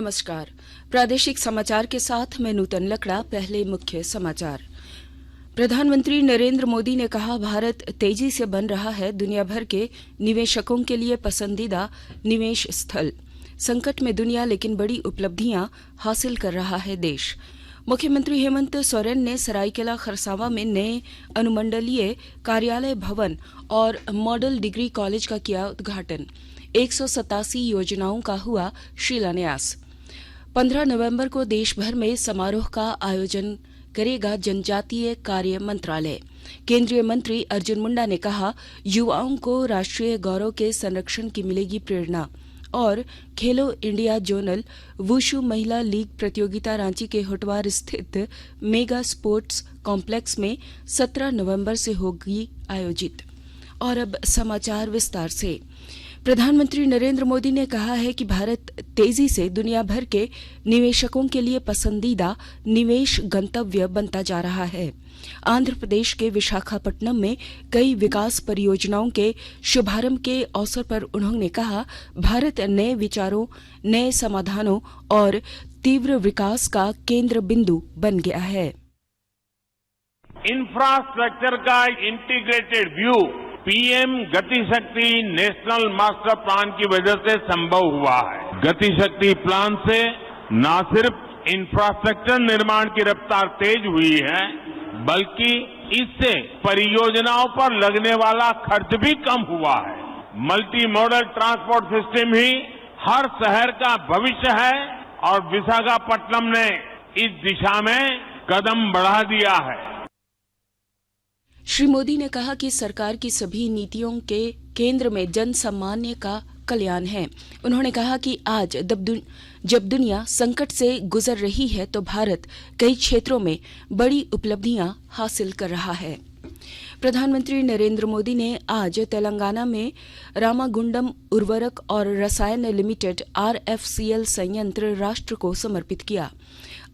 नमस्कार। प्रादेशिक समाचार के साथ मैं नूतन लकड़ा। पहले मुख्य समाचार। प्रधानमंत्री नरेंद्र मोदी ने कहा, भारत तेजी से बन रहा है दुनिया भर के निवेशकों के लिए पसंदीदा निवेश स्थल। संकट में दुनिया लेकिन बड़ी उपलब्धियां हासिल कर रहा है देश। मुख्यमंत्री हेमंत सोरेन ने सरायकेला खरसावां में नए अनुमंडलीय कार्यालय भवन और मॉडल डिग्री कॉलेज का किया उद्घाटन। 187 योजनाओं का हुआ शिलान्यास। 15 नवंबर को देश भर में समारोह का आयोजन करेगा जनजातीय कार्य मंत्रालय। केंद्रीय मंत्री अर्जुन मुंडा ने कहा, युवाओं को राष्ट्रीय गौरव के संरक्षण की मिलेगी प्रेरणा। और खेलो इंडिया जोनल वुशु महिला लीग प्रतियोगिता रांची के होटवार स्थित मेगा स्पोर्ट्स कॉम्प्लेक्स में 17 नवंबर से होगी आयोजित। और अब समाचार विस्तार से। प्रधानमंत्री नरेंद्र मोदी ने कहा है कि भारत तेजी से दुनिया भर के निवेशकों के लिए पसंदीदा निवेश गंतव्य बनता जा रहा है। आंध्र प्रदेश के विशाखापट्टनम में कई विकास परियोजनाओं के शुभारंभ के अवसर पर उन्होंने कहा, भारत नए विचारों, नए समाधानों और तीव्र विकास का केंद्र बिंदु बन गया है। इंफ्रास्ट्रक्चर का इंटीग्रेटेड व्यू पीएम गति शक्ति नेशनल मास्टर प्लान की वजह से संभव हुआ है। गति शक्ति प्लान से न सिर्फ इंफ्रास्ट्रक्चर निर्माण की रफ्तार तेज हुई है, बल्कि इससे परियोजनाओं पर लगने वाला खर्च भी कम हुआ है। मल्टी मॉडल ट्रांसपोर्ट सिस्टम ही हर शहर का भविष्य है और विशाखापट्टनम ने इस दिशा में कदम बढ़ा दिया है। श्री मोदी ने कहा कि सरकार की सभी नीतियों के केंद्र में जन सामान्य का कल्याण है। उन्होंने कहा कि आज जब दुनिया संकट से गुजर रही है तो भारत कई क्षेत्रों में बड़ी उपलब्धियां हासिल कर रहा है। प्रधानमंत्री नरेंद्र मोदी ने आज तेलंगाना में रामागुंडम उर्वरक और रसायन लिमिटेड आरएफसीएल संयंत्र राष्ट्र को समर्पित किया।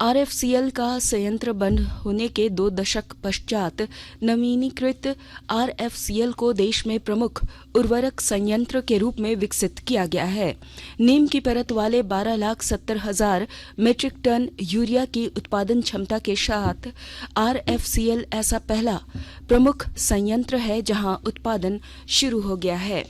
आरएफसीएल का संयंत्र बंद होने के 2 दशक पश्चात नवीनीकृत आरएफसीएल को देश में प्रमुख उर्वरक संयंत्र के रूप में विकसित किया गया है। नीम की परत वाले 12,70,000 मीट्रिक टन यूरिया की उत्पादन क्षमता के साथ आरएफसीएल ऐसा पहला प्रमुख संयंत्र है जहां उत्पादन शुरू हो गया है।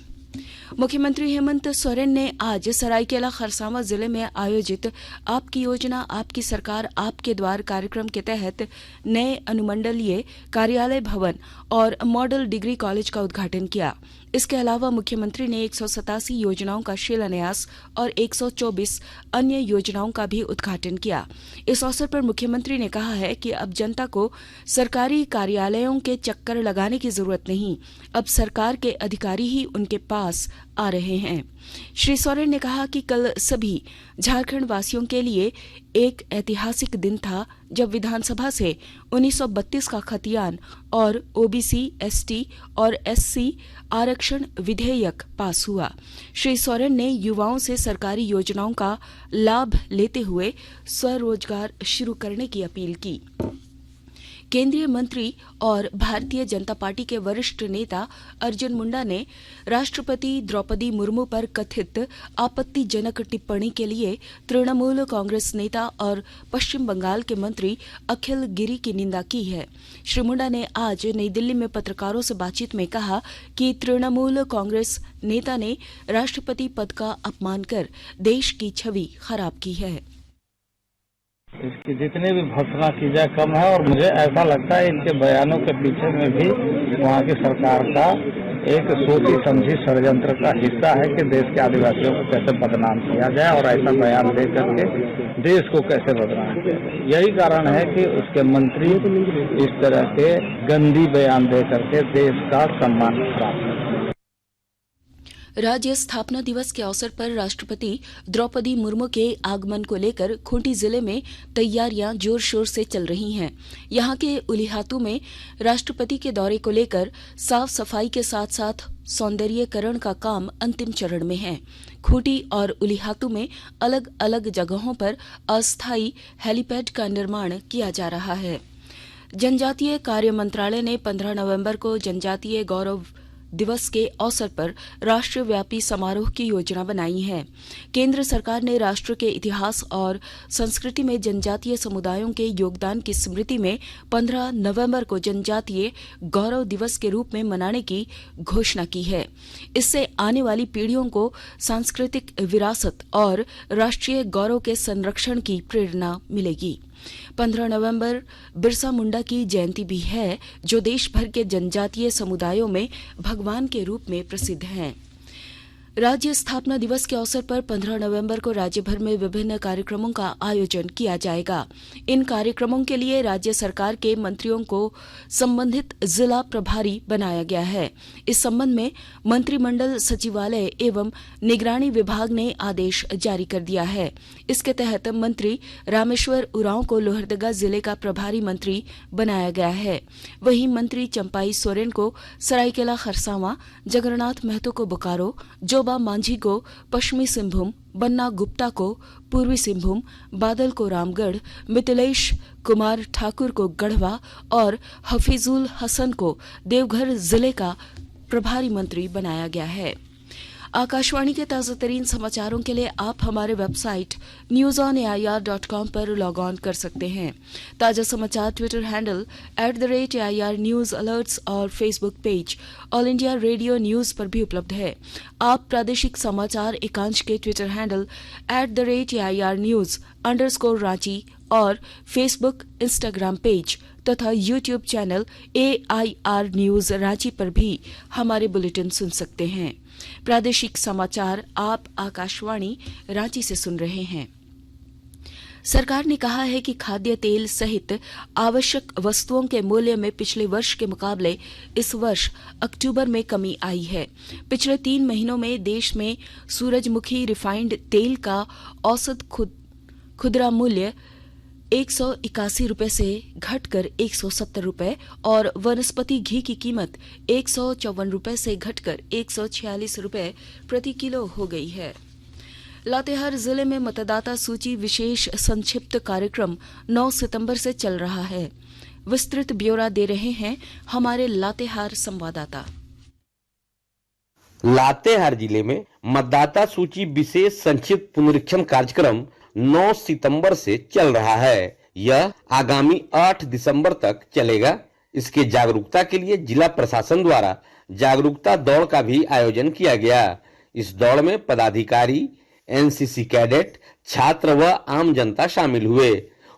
मुख्यमंत्री हेमंत सोरेन ने आज सरायकेला खरसावां जिले में आयोजित आपकी योजना आपकी सरकार आपके द्वार कार्यक्रम के तहत नए अनुमंडलीय कार्यालय भवन और मॉडल डिग्री कॉलेज का उद्घाटन किया। इसके अलावा मुख्यमंत्री ने 187 योजनाओं का शिलान्यास और 124 अन्य योजनाओं का भी उद्घाटन किया। इस अवसर पर मुख्यमंत्री ने कहा है कि अब जनता को सरकारी कार्यालयों के चक्कर लगाने की जरूरत नहीं, अब सरकार के अधिकारी ही उनके पास आ रहे हैं। श्री सोरेन ने कहा कि कल सभी झारखंड वासियों के लिए एक ऐतिहासिक दिन था जब विधानसभा से 1932 का खतियान और ओबीसी, एसटी और एससी आरक्षण विधेयक पास हुआ। श्री सोरेन ने युवाओं से सरकारी योजनाओं का लाभ लेते हुए स्वरोजगार शुरू करने की अपील की। केंद्रीय मंत्री और भारतीय जनता पार्टी के वरिष्ठ नेता अर्जुन मुंडा ने राष्ट्रपति द्रौपदी मुर्मू पर कथित आपत्तिजनक टिप्पणी के लिए तृणमूल कांग्रेस नेता और पश्चिम बंगाल के मंत्री अखिल गिरी की निंदा की है। श्री मुंडा ने आज नई दिल्ली में पत्रकारों से बातचीत में कहा कि तृणमूल कांग्रेस नेता ने राष्ट्रपति पद का अपमान कर देश की छवि खराब की है। इसकी जितनी भी भर्त्सना की जाए कम है और मुझे ऐसा लगता है इनके बयानों के पीछे में भी वहाँ की सरकार का एक सोची समझी षड्यंत्र का हिस्सा है कि देश के आदिवासियों को कैसे बदनाम किया जाए और ऐसा बयान दे करके देश को कैसे बदनाम किया जाए। यही कारण है कि उसके मंत्री इस तरह के गंदी बयान दे करके देश का सम्मान खराब करते हैं। राज्य स्थापना दिवस के अवसर पर राष्ट्रपति द्रौपदी मुर्मू के आगमन को लेकर खूंटी जिले में तैयारियां जोर शोर से चल रही हैं। यहां के उलिहातू में राष्ट्रपति के दौरे को लेकर साफ सफाई के साथ साथ सौंदर्यीकरण का काम अंतिम चरण में है। खूंटी और उलिहातू में अलग अलग जगहों पर अस्थायी हेलीपैड का निर्माण किया जा रहा है। जनजातीय कार्य मंत्रालय ने 15 नवंबर को जनजातीय गौरव दिवस के अवसर पर राष्ट्रव्यापी समारोह की योजना बनाई है। केंद्र सरकार ने राष्ट्र के इतिहास और संस्कृति में जनजातीय समुदायों के योगदान की स्मृति में 15 नवंबर को जनजातीय गौरव दिवस के रूप में मनाने की घोषणा की है। इससे आने वाली पीढ़ियों को सांस्कृतिक विरासत और राष्ट्रीय गौरव के संरक्षण की प्रेरणा मिलेगी। 15 नवंबर बिरसा मुंडा की जयंती भी है, जो देश भर के जनजातीय समुदायों में भगवान के रूप में प्रसिद्ध हैं। राज्य स्थापना दिवस के अवसर पर 15 नवंबर को राज्य भर में विभिन्न कार्यक्रमों का आयोजन किया जाएगा। इन कार्यक्रमों के लिए राज्य सरकार के मंत्रियों को संबंधित जिला प्रभारी बनाया गया है। इस संबंध में मंत्रिमंडल सचिवालय एवं निगरानी विभाग ने आदेश जारी कर दिया है। इसके तहत मंत्री रामेश्वर उरांव को लोहरदगा जिले का प्रभारी मंत्री बनाया गया है। वहीं मंत्री चंपाई सोरेन को सरायकेला खरसावां, जगन्नाथ महतो को बोकारो, जोबा मांझी को पश्चिमी सिंहभूम, बन्ना गुप्ता को पूर्वी सिंहभूम, बादल को रामगढ़, मिथिलेश कुमार ठाकुर को गढ़वा और हफीजुल हसन को देवघर जिले का प्रभारी मंत्री बनाया गया है। आकाशवाणी के ताज़ातरीन समाचारों के लिए आप हमारे वेबसाइट newsonair.com पर लॉग ऑन कर सकते हैं। ताज़ा समाचार Twitter handle @AIR news alerts और Facebook page all India radio news पर भी उपलब्ध है। आप प्रादेशिक समाचार एकांश के Twitter handle @AIR news _Ranchi और फेसबुक, इंस्टाग्राम पेज तथा YouTube channel AIR news Ranchi पर भी हमारे बुलेटिन सुन सकते हैं। प्रादेशिक समाचार आप आकाशवाणी रांची से सुन रहे हैं। सरकार ने कहा है कि खाद्य तेल सहित आवश्यक वस्तुओं के मूल्य में पिछले वर्ष के मुकाबले इस वर्ष अक्टूबर में कमी आई है। पिछले 3 महीनों में देश में सूरजमुखी रिफाइंड तेल का औसत खुदरा मूल्य 181 रुपये से घटकर 170 रुपये और वनस्पति घी की कीमत 154 रुपये से घटकर 146 रुपये प्रति किलो हो गई है। लातेहार जिले में मतदाता सूची विशेष संक्षिप्त कार्यक्रम 9 सितंबर से चल रहा है। विस्तृत ब्यौरा दे रहे हैं हमारे लातेहार संवाददाता। लातेहार जिले में मतदाता सूची विशेष संक्षिप्त पुनरीक्षण कार्यक्रम 9 सितंबर से चल रहा है। यह आगामी 8 दिसंबर तक चलेगा। इसके जागरूकता के लिए जिला प्रशासन द्वारा जागरूकता दौड़ का भी आयोजन किया गया। इस दौड़ में पदाधिकारी, एनसीसी कैडेट, छात्र व आम जनता शामिल हुए।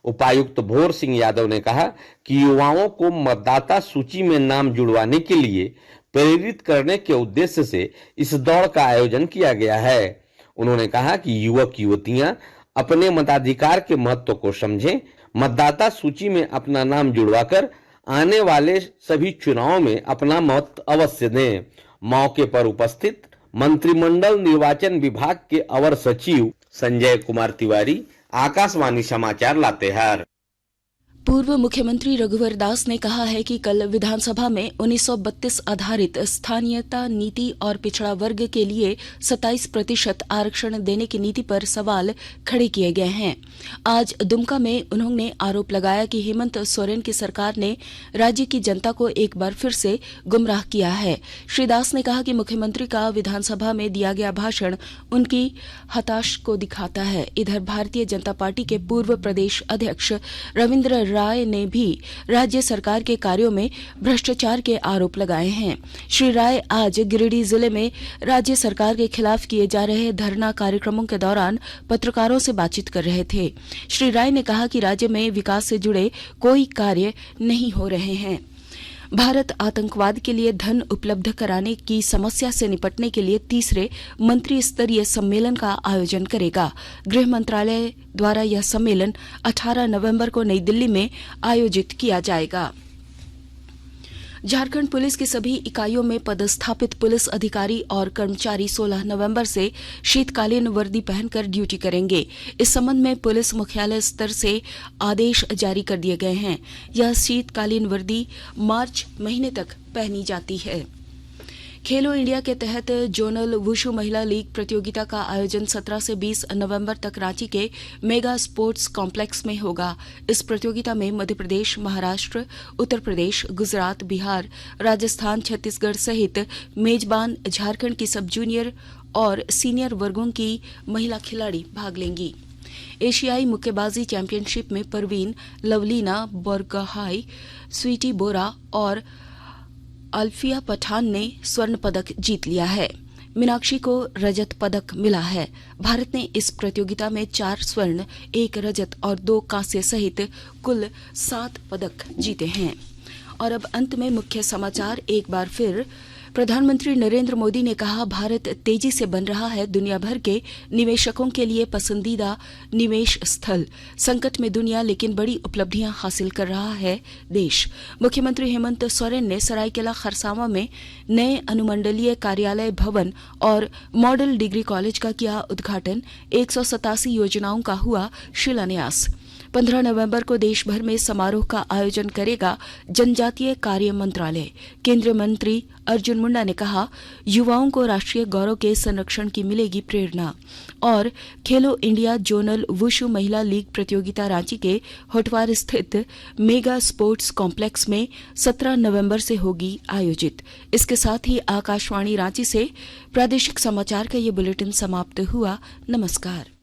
उपायुक्त भोर सिंह यादव ने कहा कि युवाओं को मतदाता सूची में नाम जुड़वाने के लिए प्रेरित करने के उद्देश्य से इस दौड़ का आयोजन किया गया है। उन्होंने कहा कि युवक युवतियां अपने मताधिकार के महत्व को समझें, मतदाता सूची में अपना नाम जुड़वाकर आने वाले सभी चुनावों में अपना मत अवश्य दें। मौके पर उपस्थित मंत्रिमंडल निर्वाचन विभाग के अवर सचिव संजय कुमार तिवारी, आकाशवाणी समाचार लातेहार। पूर्व मुख्यमंत्री रघुवर दास ने कहा है कि कल विधानसभा में 1932 आधारित स्थानीयता नीति और पिछड़ा वर्ग के लिए 27% आरक्षण देने की नीति पर सवाल खड़े किए गए हैं। आज दुमका में उन्होंने आरोप लगाया कि हेमंत सोरेन की सरकार ने राज्य की जनता को एक बार फिर से गुमराह किया है। श्री दास ने कहा कि मुख्यमंत्री का विधानसभा में दिया गया भाषण उनकी हताश को दिखाता है। इधर भारतीय जनता पार्टी के पूर्व प्रदेश अध्यक्ष रविंद्र राय ने भी राज्य सरकार के कार्यों में भ्रष्टाचार के आरोप लगाए हैं। श्री राय आज गिरिडीह जिले में राज्य सरकार के खिलाफ किए जा रहे धरना कार्यक्रमों के दौरान पत्रकारों से बातचीत कर रहे थे। श्री राय ने कहा कि राज्य में विकास से जुड़े कोई कार्य नहीं हो रहे हैं। भारत आतंकवाद के लिए धन उपलब्ध कराने की समस्या से निपटने के लिए तीसरे मंत्री स्तरीय सम्मेलन का आयोजन करेगा। गृह मंत्रालय द्वारा यह सम्मेलन 18 नवंबर को नई दिल्ली में आयोजित किया जाएगा। झारखंड पुलिस की सभी इकाइयों में पदस्थापित पुलिस अधिकारी और कर्मचारी 16 नवंबर से शीतकालीन वर्दी पहनकर ड्यूटी करेंगे। इस संबंध में पुलिस मुख्यालय स्तर से आदेश जारी कर दिए गए हैं। यह शीतकालीन वर्दी मार्च महीने तक पहनी जाती है। खेलो इंडिया के तहत जोनल वुशु महिला लीग प्रतियोगिता का आयोजन 17 से 20 नवंबर तक रांची के मेगा स्पोर्ट्स कॉम्प्लेक्स में होगा। इस प्रतियोगिता में मध्य प्रदेश, महाराष्ट्र, उत्तर प्रदेश, गुजरात, बिहार, राजस्थान, छत्तीसगढ़ सहित मेजबान झारखंड की सब जूनियर और सीनियर वर्गों की महिला खिलाड़ी भाग लेंगी। एशियाई मुक्केबाजी चैंपियनशिप में परवीन, लवलीना बोरगोहाई, स्वीटी बोरा और अल्फिया पठान ने स्वर्ण पदक जीत लिया है। मीनाक्षी को रजत पदक मिला है। भारत ने इस प्रतियोगिता में 4 स्वर्ण, 1 रजत और 2 कांस्य सहित कुल 7 पदक जीते हैं। और अब अंत में मुख्य समाचार एक बार फिर। प्रधानमंत्री नरेंद्र मोदी ने कहा, भारत तेजी से बन रहा है दुनिया भर के निवेशकों के लिए पसंदीदा निवेश स्थल। संकट में दुनिया लेकिन बड़ी उपलब्धियां हासिल कर रहा है देश। मुख्यमंत्री हेमंत सोरेन ने सरायकेला खरसावां में नए अनुमंडलीय कार्यालय भवन और मॉडल डिग्री कॉलेज का किया उद्घाटन। 187 योजनाओं का हुआ शिलान्यास। 15 नवंबर को देश भर में समारोह का आयोजन करेगा जनजातीय कार्य मंत्रालय। केंद्रीय मंत्री अर्जुन मुंडा ने कहा, युवाओं को राष्ट्रीय गौरव के संरक्षण की मिलेगी प्रेरणा। और खेलो इंडिया जोनल वुशु महिला लीग प्रतियोगिता रांची के होटवार स्थित मेगा स्पोर्ट्स कॉम्प्लेक्स में 17 नवंबर से होगी आयोजित। इसके साथ ही आकाशवाणी रांची से प्रादेशिक समाचार का ये बुलेटिन समाप्त हुआ। नमस्कार।